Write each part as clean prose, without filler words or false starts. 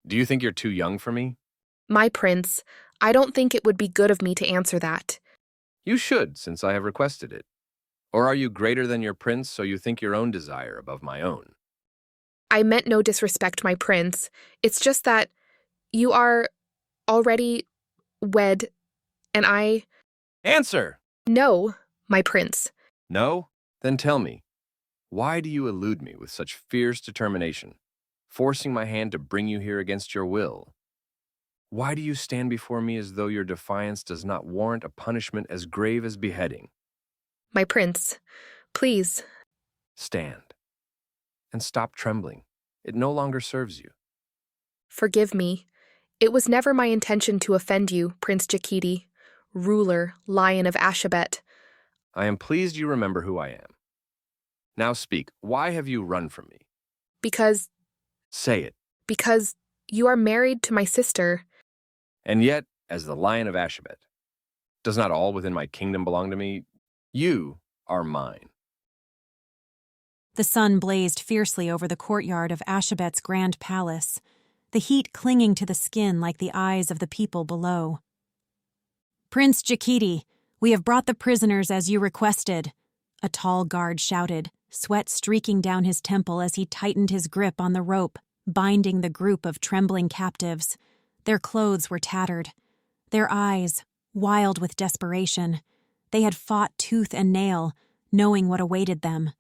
Do you think you're too young for me? My prince, I don't think it would be good of me to answer that. You should, since I have requested it. Or are you greater than your prince, so you think your own desire above my own? I meant no disrespect, my prince. It's just that you are already wed, and I... Answer! No, my prince. No? Then tell me, why do you elude me with such fierce determination, forcing my hand to bring you here against your will? Why do you stand before me as though your defiance does not warrant a punishment as grave as beheading? My prince, please. Stand. And stop trembling. It no longer serves you. Forgive me. It was never my intention to offend you, Prince Jakiti, ruler, Lion of Ashebet. I am pleased you remember who I am. Now speak, why have you run from me? Because Say it. you are married to my sister. And yet, as the Lion of Ashebet, does not all within my kingdom belong to me? You are mine. The sun blazed fiercely over the courtyard of Ashebet's grand palace, the heat clinging to the skin like the eyes of the people below. "Prince Jakiti, we have brought the prisoners as you requested," a tall guard shouted, sweat streaking down his temple as he tightened his grip on the rope, binding the group of trembling captives. Their clothes were tattered, their eyes wild with desperation. They had fought tooth and nail, knowing what awaited them.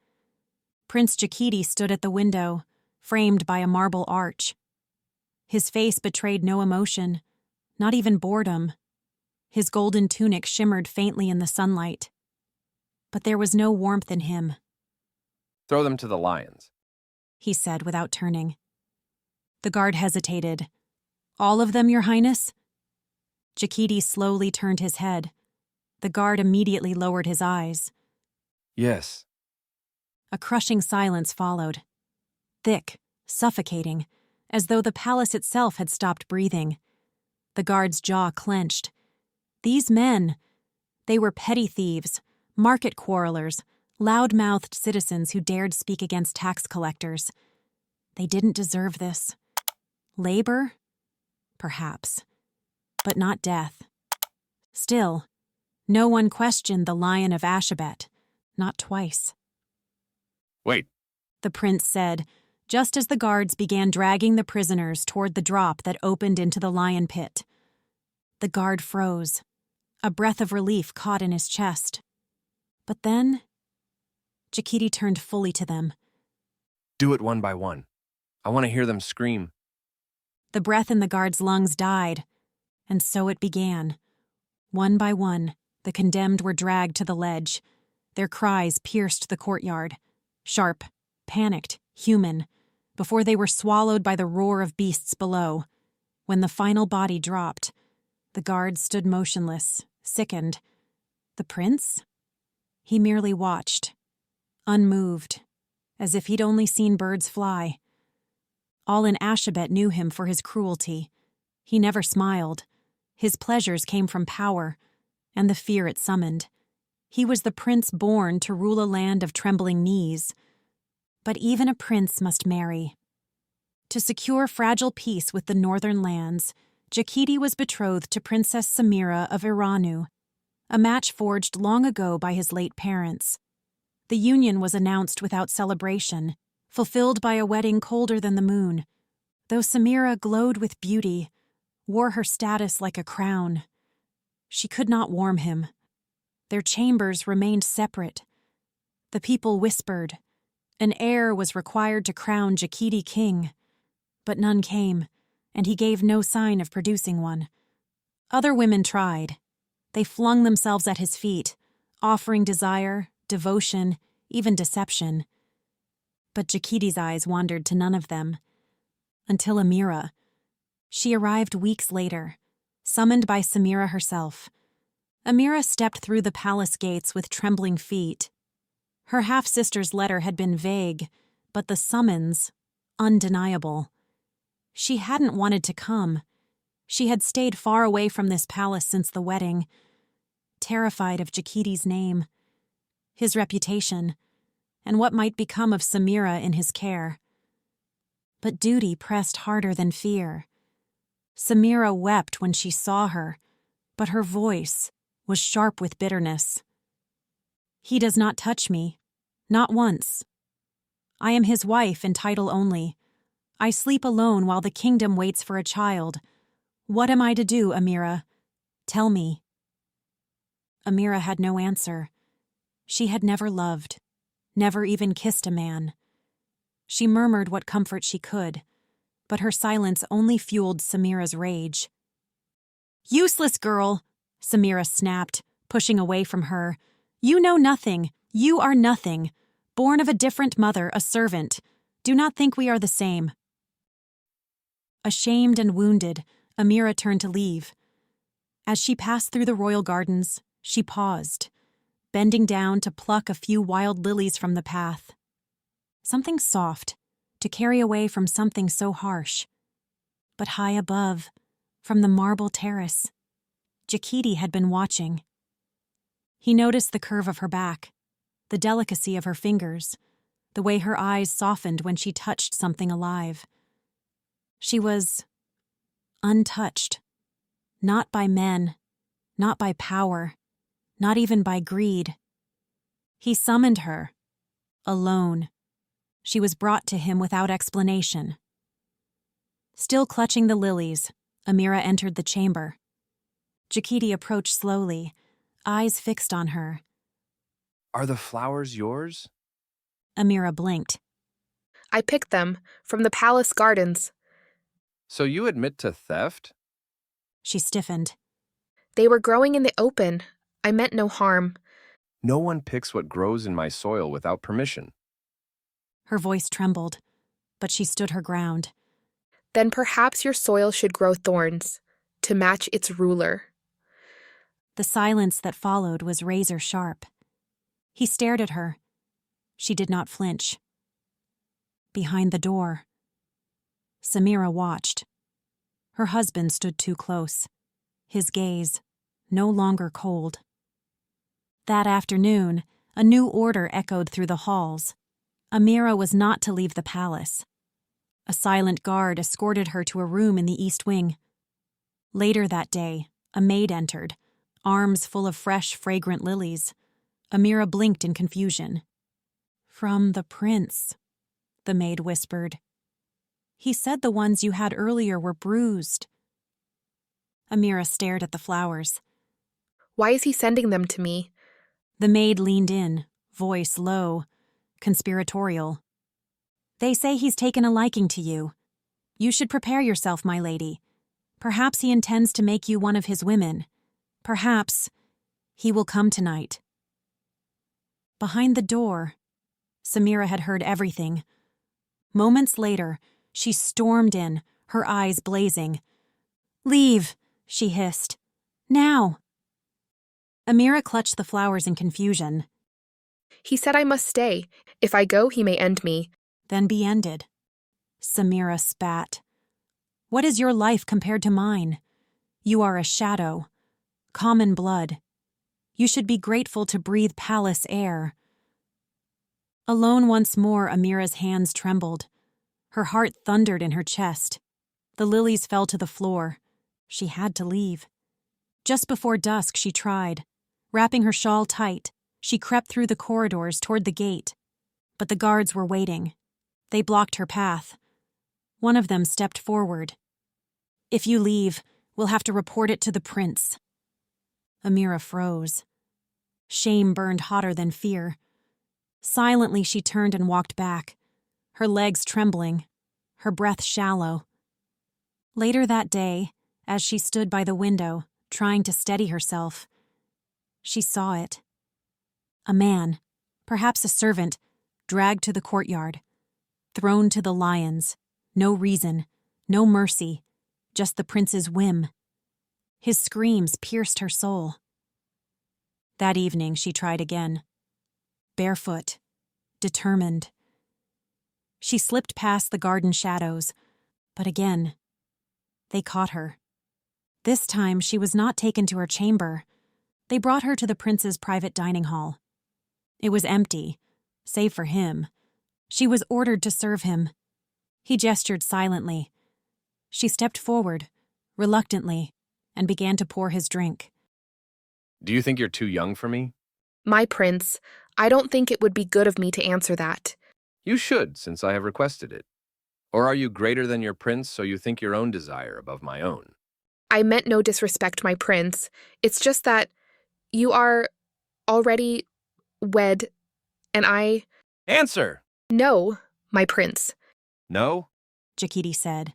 Prince Jakiti stood at the window, framed by a marble arch. His face betrayed no emotion, not even boredom. His golden tunic shimmered faintly in the sunlight. But there was no warmth in him. Throw them to the lions, He said without turning. The guard hesitated. "All of them, Your Highness?" Jakiti slowly turned his head. The guard immediately lowered his eyes. Yes. A crushing silence followed. Thick, suffocating, as though the palace itself had stopped breathing. The guard's jaw clenched. These men, they were petty thieves, market quarrelers, loud-mouthed citizens who dared speak against tax collectors. They didn't deserve this. Labor? Perhaps. But not death. Still, no one questioned the Lion of Ashebet, not twice. Wait. The prince said, just as the guards began dragging the prisoners toward the drop that opened into the lion pit. The guard froze. A breath of relief caught in his chest. But then, Jakiti turned fully to them. Do it one by one. I want to hear them scream. The breath in the guard's lungs died, and so it began. One by one, the condemned were dragged to the ledge. Their cries pierced the courtyard, sharp, panicked, human, before they were swallowed by the roar of beasts below. When the final body dropped, the guards stood motionless, sickened. The prince? He merely watched, unmoved, as if he'd only seen birds fly. All in Ashebet knew him for his cruelty. He never smiled. His pleasures came from power, and the fear it summoned. He was the prince born to rule a land of trembling knees. But even a prince must marry. To secure fragile peace with the northern lands, Jakiti was betrothed to Princess Amira of Iranu, a match forged long ago by his late parents. The union was announced without celebration, fulfilled by a wedding colder than the moon. Though Samira glowed with beauty, wore her status like a crown, she could not warm him. Their chambers remained separate. The people whispered. An heir was required to crown Jakiti king. But none came, and he gave no sign of producing one. Other women tried. They flung themselves at his feet, offering desire, devotion, even deception. But Jakiti's eyes wandered to none of them. Until Amira. She arrived weeks later, summoned by Samira herself. Amira stepped through the palace gates with trembling feet. Her half-sister's letter had been vague, but the summons, undeniable. She hadn't wanted to come. She had stayed far away from this palace since the wedding, terrified of Jakiti's name, his reputation, and what might become of Samira in his care. But duty pressed harder than fear. Samira wept when she saw her, but her voice was sharp with bitterness. He does not touch me, not once. I am his wife in title only. I sleep alone while the kingdom waits for a child. What am I to do, Amira? Tell me. Amira had no answer. She had never loved, never even kissed a man. She murmured what comfort she could, but her silence only fueled Samira's rage. "Useless girl," Samira snapped, pushing away from her. "You know nothing. You are nothing. Born of a different mother, a servant. Do not think we are the same." Ashamed and wounded, Amira turned to leave. As she passed through the royal gardens, she paused, bending down to pluck a few wild lilies from the path. Something soft, to carry away from something so harsh. But high above, from the marble terrace, Jakiti had been watching. He noticed the curve of her back, the delicacy of her fingers, the way her eyes softened when she touched something alive. She was untouched, not by men, not by power, not even by greed. He summoned her, alone. She was brought to him without explanation. Still clutching the lilies, Amira entered the chamber. Jakiti approached slowly, eyes fixed on her. Are the flowers yours? Amira blinked. I picked them from the palace gardens. So you admit to theft? She stiffened. They were growing in the open. I meant no harm. No one picks what grows in my soil without permission. Her voice trembled, but she stood her ground. Then perhaps your soil should grow thorns, to match its ruler. The silence that followed was razor sharp. He stared at her. She did not flinch. Behind the door, Samira watched. Her husband stood too close, his gaze no longer cold. That afternoon, a new order echoed through the halls. Amira was not to leave the palace. A silent guard escorted her to a room in the east wing. Later that day, a maid entered, arms full of fresh, fragrant lilies. Amira blinked in confusion. "From the prince," the maid whispered. "He said the ones you had earlier were bruised." Amira stared at the flowers. Why is he sending them to me? The maid leaned in, voice low, conspiratorial. "They say he's taken a liking to you. You should prepare yourself, my lady. Perhaps he intends to make you one of his women. Perhaps he will come tonight." Behind the door, Samira had heard everything. Moments later, she stormed in, her eyes blazing. "Leave," she hissed. "Now." Amira clutched the flowers in confusion, He said I must stay. If I go, he may end me. then be ended. Samira spat. "What is your life compared to mine? You are a shadow, common blood. You should be grateful to breathe palace air." Alone once more, Amira's hands trembled. Her heart thundered in her chest. The lilies fell to the floor. She had to leave. Just before dusk, she tried. Wrapping her shawl tight, she crept through the corridors toward the gate. But the guards were waiting. They blocked her path. One of them stepped forward. "If you leave, we'll have to report it to the prince." Amira froze. Shame burned hotter than fear. Silently, she turned and walked back, her legs trembling, her breath shallow. Later that day, as she stood by the window, trying to steady herself, she saw it. A man, perhaps a servant, dragged to the courtyard, thrown to the lions. No reason, no mercy, just the prince's whim. His screams pierced her soul. That evening she tried again. Barefoot, determined. She slipped past the garden shadows, but again, they caught her. This time she was not taken to her chamber. They brought her to the prince's private dining hall. It was empty, save for him. She was ordered to serve him. He gestured silently. She stepped forward, reluctantly, and began to pour his drink. Do you think you're too young for me? My prince, I don't think it would be good of me to answer that. You should, since I have requested it. Or are you greater than your prince, so you think your own desire above my own? I meant no disrespect, my prince. It's just that you are already wed, and I... Answer! No, my prince. No? Jakiti said,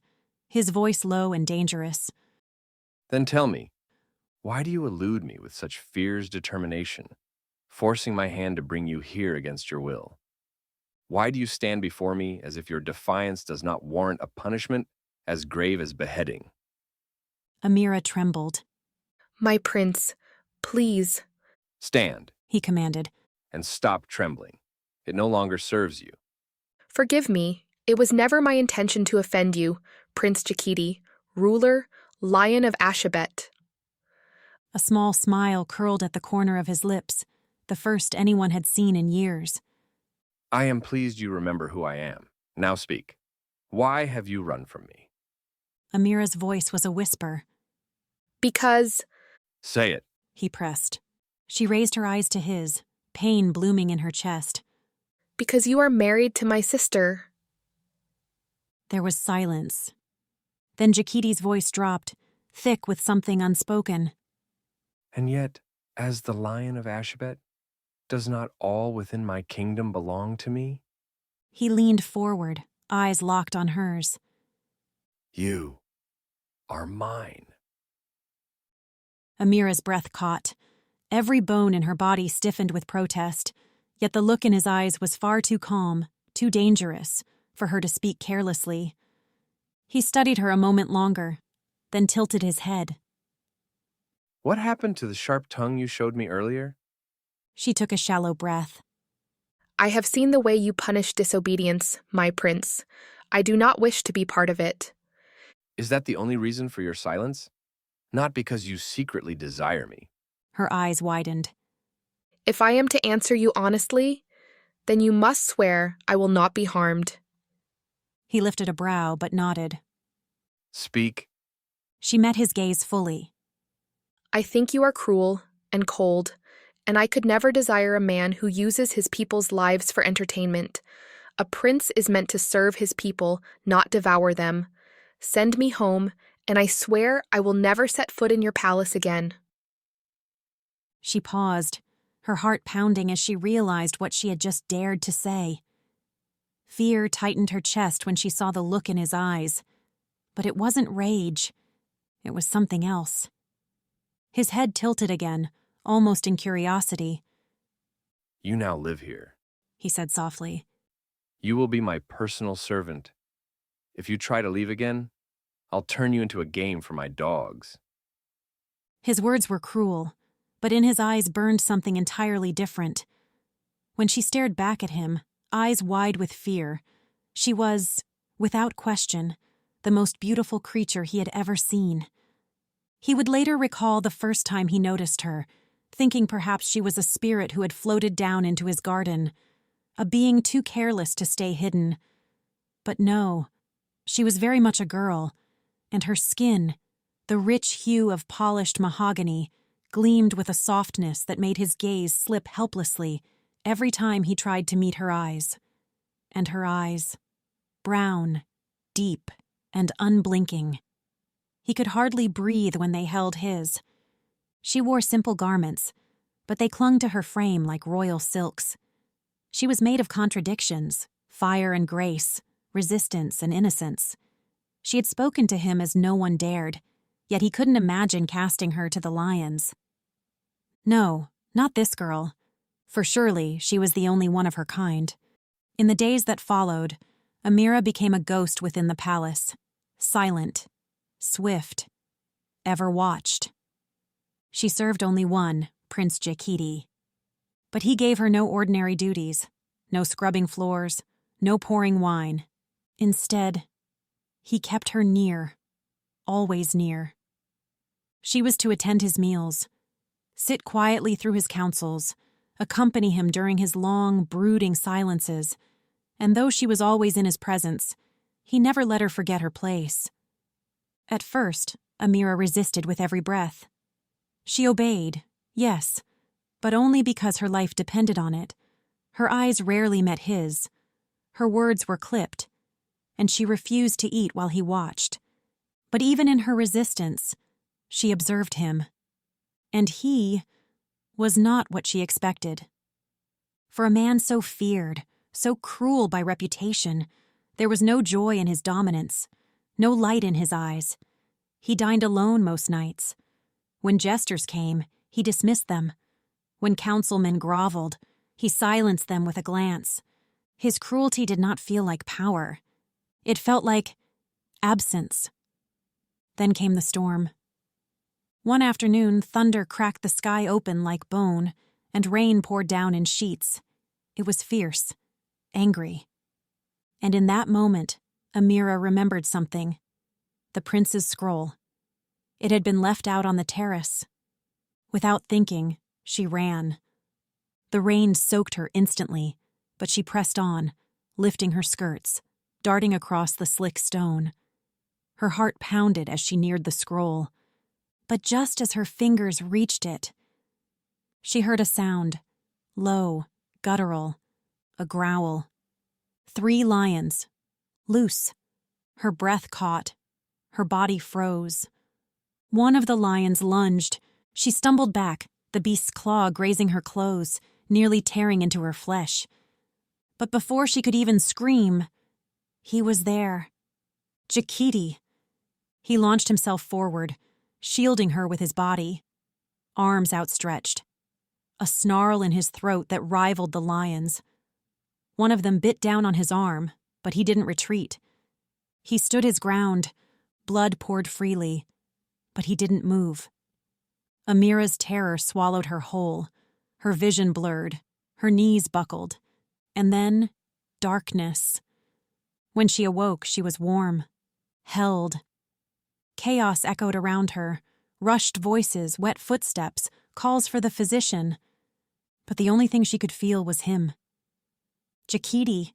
his voice low and dangerous. Then tell me, why do you elude me with such fierce determination, forcing my hand to bring you here against your will? Why do you stand before me as if your defiance does not warrant a punishment as grave as beheading? Amira trembled. My prince, please. Stand, He commanded. and stop trembling. It no longer serves you. Forgive me. It was never my intention to offend you, Prince Jakiti, ruler, Lion of Ashebet. A small smile curled at the corner of his lips, the first anyone had seen in years. I am pleased you remember who I am. Now speak. Why have you run from me? Amira's voice was a whisper. Because... Say it. He pressed. She raised her eyes to his, pain blooming in her chest. Because you are married to my sister. There was silence. Then Jakiti's voice dropped, thick with something unspoken. And yet, as the Lion of Ashebet, does not all within my kingdom belong to me? He leaned forward, eyes locked on hers. You are mine. Amira's breath caught. Every bone in her body stiffened with protest, yet the look in his eyes was far too calm, too dangerous, for her to speak carelessly. He studied her a moment longer, then tilted his head. What happened to the sharp tongue you showed me earlier? She took a shallow breath. I have seen the way you punish disobedience, my prince. I do not wish to be part of it. Is that the only reason for your silence? Not because you secretly desire me. Her eyes widened. If I am to answer you honestly, then you must swear I will not be harmed. He lifted a brow but nodded. Speak. She met his gaze fully. I think you are cruel and cold, and I could never desire a man who uses his people's lives for entertainment. A prince is meant to serve his people, not devour them. Send me home, and I swear I will never set foot in your palace again. She paused, her heart pounding as she realized what she had just dared to say. Fear tightened her chest when she saw the look in his eyes. But it wasn't rage. It was something else. His head tilted again, almost in curiosity. You now live here, He said softly. You will be my personal servant. If you try to leave again, I'll turn you into a game for my dogs. His words were cruel, but in his eyes burned something entirely different. When she stared back at him, eyes wide with fear, she was, without question, the most beautiful creature he had ever seen. He would later recall the first time he noticed her, thinking perhaps she was a spirit who had floated down into his garden, a being too careless to stay hidden. But no, she was very much a girl, and her skin, the rich hue of polished mahogany, gleamed with a softness that made his gaze slip helplessly every time he tried to meet her eyes. And her eyes, brown, deep, and unblinking. He could hardly breathe when they held his. She wore simple garments, but they clung to her frame like royal silks. She was made of contradictions, fire and grace, resistance and innocence. She had spoken to him as no one dared, yet he couldn't imagine casting her to the lions. No, not this girl, for surely she was the only one of her kind. In the days that followed, Amira became a ghost within the palace, silent, swift, ever watched. She served only one, Prince Jakiti. But he gave her no ordinary duties, no scrubbing floors, no pouring wine. Instead, he kept her near, always near. She was to attend his meals, sit quietly through his counsels, accompany him during his long, brooding silences, and though she was always in his presence, he never let her forget her place. At first, Amira resisted with every breath. She obeyed, yes, but only because her life depended on it. Her eyes rarely met his. Her words were clipped, and she refused to eat while he watched. But even in her resistance, she observed him. And he was not what she expected. For a man so feared, so cruel by reputation, there was no joy in his dominance, no light in his eyes. He dined alone most nights. When jesters came, he dismissed them. When councilmen groveled, he silenced them with a glance. His cruelty did not feel like power. It felt like absence. Then came the storm. One afternoon, thunder cracked the sky open like bone, and rain poured down in sheets. It was fierce, angry. And in that moment, Amira remembered something. The prince's scroll. It had been left out on the terrace. Without thinking, she ran. The rain soaked her instantly, but she pressed on, lifting her skirts, darting across the slick stone. Her heart pounded as she neared the scroll. But just as her fingers reached it, she heard a sound, low, guttural, a growl. 3 lions, loose. Her breath caught. Her body froze. One of the lions lunged. She stumbled back, the beast's claw grazing her clothes, nearly tearing into her flesh. But before she could even scream, he was there. Jakiti. He launched himself forward, shielding her with his body. Arms outstretched. A snarl in his throat that rivaled the lion's. One of them bit down on his arm, but he didn't retreat. He stood his ground. Blood poured freely, but he didn't move. Amira's terror swallowed her whole. Her vision blurred. Her knees buckled. And then, darkness. When she awoke, she was warm. Held. Chaos echoed around her. Rushed voices, wet footsteps, calls for the physician. But the only thing she could feel was him. Jakiti.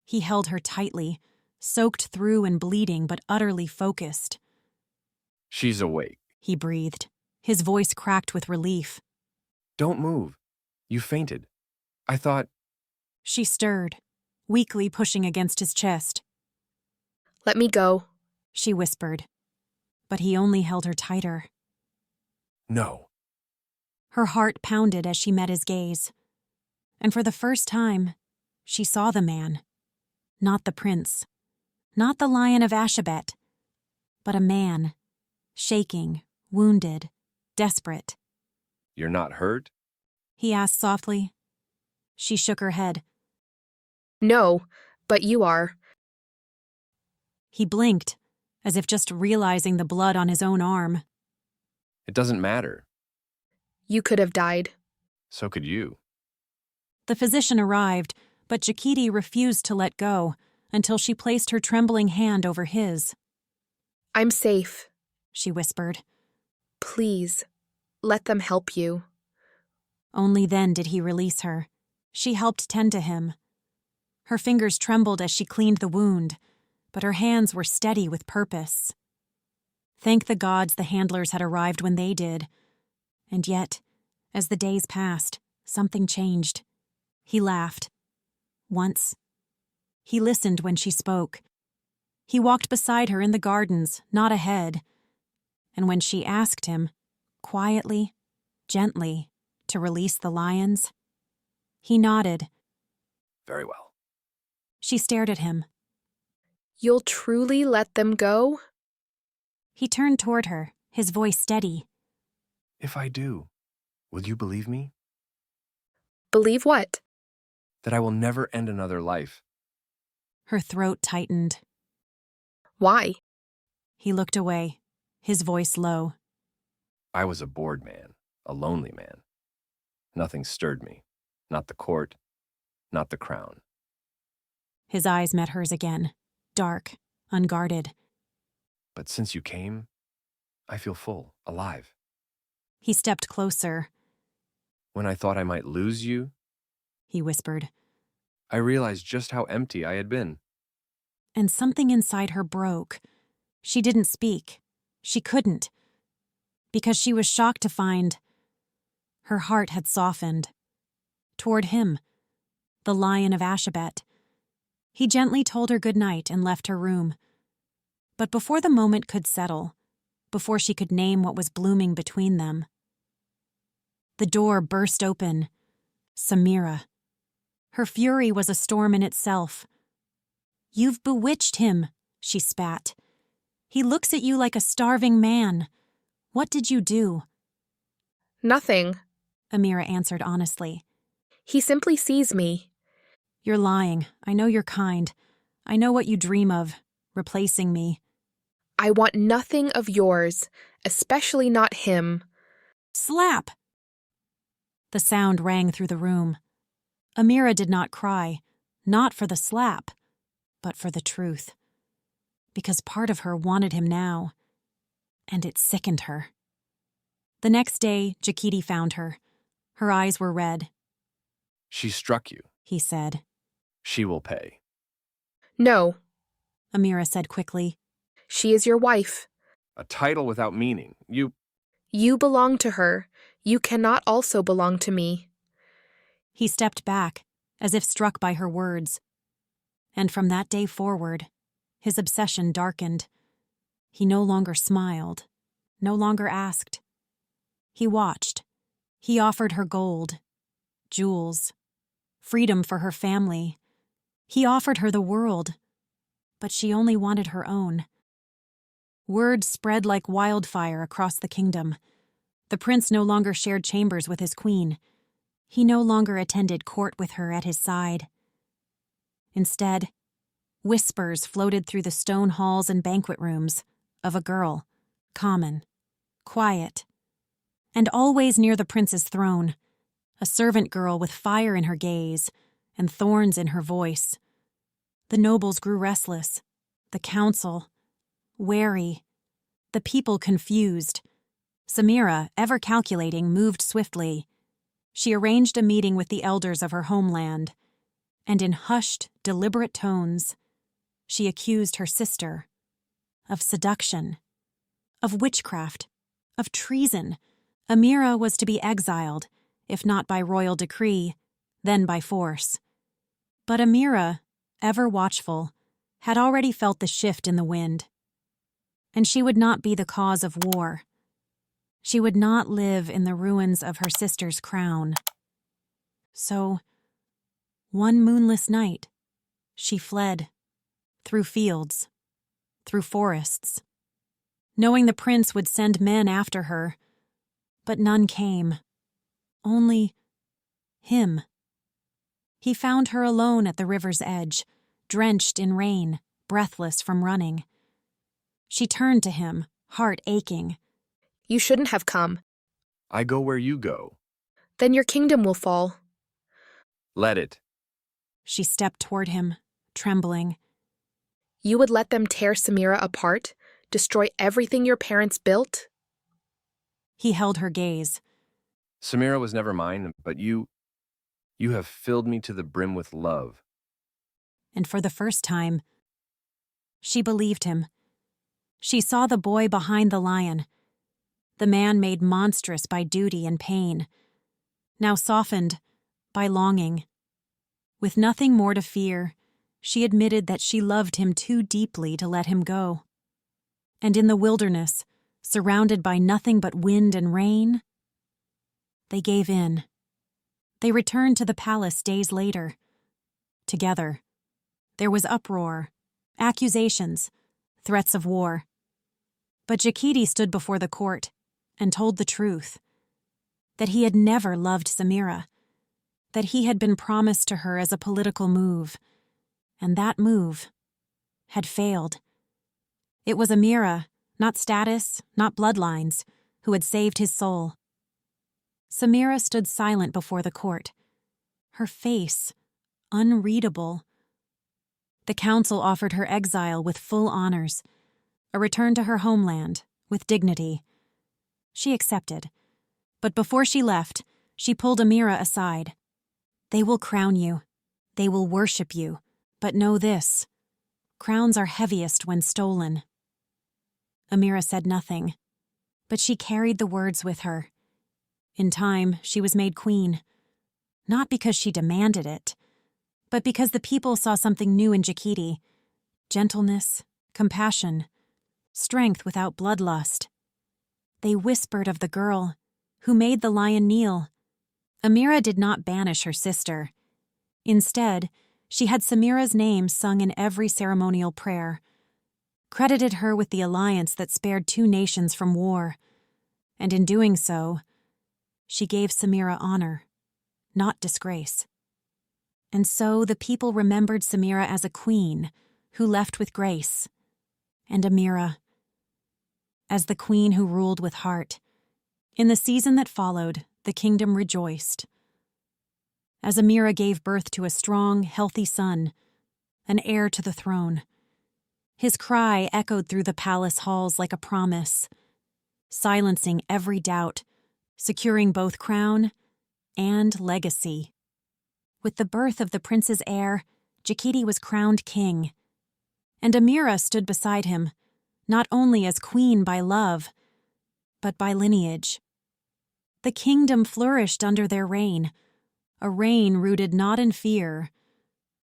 He held her tightly, soaked through and bleeding but utterly focused. She's awake. He breathed. His voice cracked with relief. Don't move. You fainted. I thought... She stirred, weakly pushing against his chest. Let me go. She whispered. But he only held her tighter. No. Her heart pounded as she met his gaze. And for the first time, she saw the man. Not the prince. Not the Lion of Ashebet. But a man. Shaking, wounded, desperate. You're not hurt? He asked softly. She shook her head. No, but you are. He blinked, as if just realizing the blood on his own arm. It doesn't matter. You could have died. So could you. The physician arrived, but Jakiti refused to let go until she placed her trembling hand over his. I'm safe, She whispered. Please, let them help you. Only then did he release her. She helped tend to him. Her fingers trembled as she cleaned the wound, but her hands were steady with purpose. Thank the gods the handlers had arrived when they did. And yet, as the days passed, something changed. He laughed. Once. He listened when she spoke. He walked beside her in the gardens, not ahead. And when she asked him, quietly, gently, to release the lions, he nodded. Very well. She stared at him. You'll truly let them go? He turned toward her, his voice steady. If I do, will you believe me? Believe what? That I will never end another life. Her throat tightened. Why? He looked away, his voice low. I was a bored man, a lonely man. Nothing stirred me. Not the court, not the crown. His eyes met hers again, dark, unguarded. But since you came, I feel full, alive. He stepped closer. When I thought I might lose you, He whispered. I realized just how empty I had been. And something inside her broke. She didn't speak. She couldn't, because she was shocked to find her heart had softened toward him, the Lion of Ashebet. He gently told her good night and left her room. But before the moment could settle, before she could name what was blooming between them, the door burst open. Samira. Her fury was a storm in itself. "You've bewitched him," she spat. "He looks at you like a starving man. What did you do?" Nothing. Amira answered honestly. He simply sees me. "You're lying. I know you're kind. I know what you dream of, replacing me." I want nothing of yours, especially not him. Slap! The sound rang through the room. Amira did not cry, not for the slap, but for the truth. Because part of her wanted him now, and it sickened her. The next day, Jakiti found her. Her eyes were red. She struck you. He said. She will pay. No, Amira said quickly. she is your wife. A title without meaning. You belong to her. You cannot also belong to me. He stepped back, as if struck by her words. And from that day forward, his obsession darkened. He no longer smiled, no longer asked. He watched. He offered her gold, jewels, freedom for her family. He offered her the world, but she only wanted her own. Word spread like wildfire across the kingdom. The prince no longer shared chambers with his queen. He no longer attended court with her at his side. Instead, whispers floated through the stone halls and banquet rooms of a girl, common, quiet, and always near the prince's throne, a servant girl with fire in her gaze and thorns in her voice. The nobles grew restless, the council wary, the people confused. Samira, ever calculating, moved swiftly. She arranged a meeting with the elders of her homeland, and in hushed, deliberate tones, she accused her sister of seduction, of witchcraft, of treason. Amira was to be exiled, if not by royal decree, then by force. But Amira, ever watchful, had already felt the shift in the wind. And she would not be the cause of war. She would not live in the ruins of her sister's crown. So, one moonless night, she fled, through fields, through forests, knowing the prince would send men after her, but none came. Only him. He found her alone at the river's edge, drenched in rain, breathless from running. She turned to him, heart aching. You shouldn't have come. I go where you go. Then your kingdom will fall. Let it. She stepped toward him, trembling. You would let them tear Samira apart, destroy everything your parents built? He held her gaze. Samira was never mine, but you have filled me to the brim with love. And for the first time, she believed him. She saw the boy behind the lion, the man made monstrous by duty and pain, now softened by longing. With nothing more to fear, she admitted that she loved him too deeply to let him go. And in the wilderness, surrounded by nothing but wind and rain, they gave in. They returned to the palace days later. Together. There was uproar, accusations, threats of war. But Jakiti stood before the court and told the truth, that he had never loved Samira, that he had been promised to her as a political move, and that move had failed. It was Amira, not status, not bloodlines, who had saved his soul. Samira stood silent before the court, her face unreadable. The council offered her exile with full honors, a return to her homeland with dignity. She accepted, but before she left, she pulled Amira aside. They will crown you. They will worship you. But know this: crowns are heaviest when stolen. Amira said nothing, but she carried the words with her. In time, she was made queen, not because she demanded it, but because the people saw something new in Jakiti: gentleness, compassion, strength without bloodlust. They whispered of the girl who made the lion kneel. Amira did not banish her sister. Instead, she had Samira's name sung in every ceremonial prayer, credited her with the alliance that spared 2 nations from war, and in doing so, she gave Samira honor, not disgrace. And so the people remembered Samira as a queen who left with grace, and Amira as the queen who ruled with heart. In the season that followed, the kingdom rejoiced. As Amira gave birth to a strong, healthy son, an heir to the throne, his cry echoed through the palace halls like a promise, silencing every doubt, securing both crown and legacy. With the birth of the prince's heir, Jakiti was crowned king, and Amira stood beside him, not only as queen by love, but by lineage. The kingdom flourished under their reign, a reign rooted not in fear,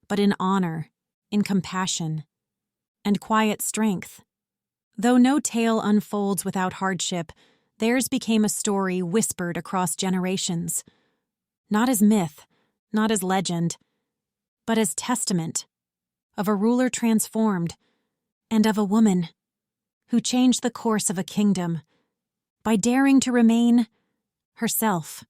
but in honor, in compassion, and quiet strength. Though no tale unfolds without hardship, theirs became a story whispered across generations, not as myth, not as legend, but as testament of a ruler transformed, and of a woman who changed the course of a kingdom by daring to remain herself.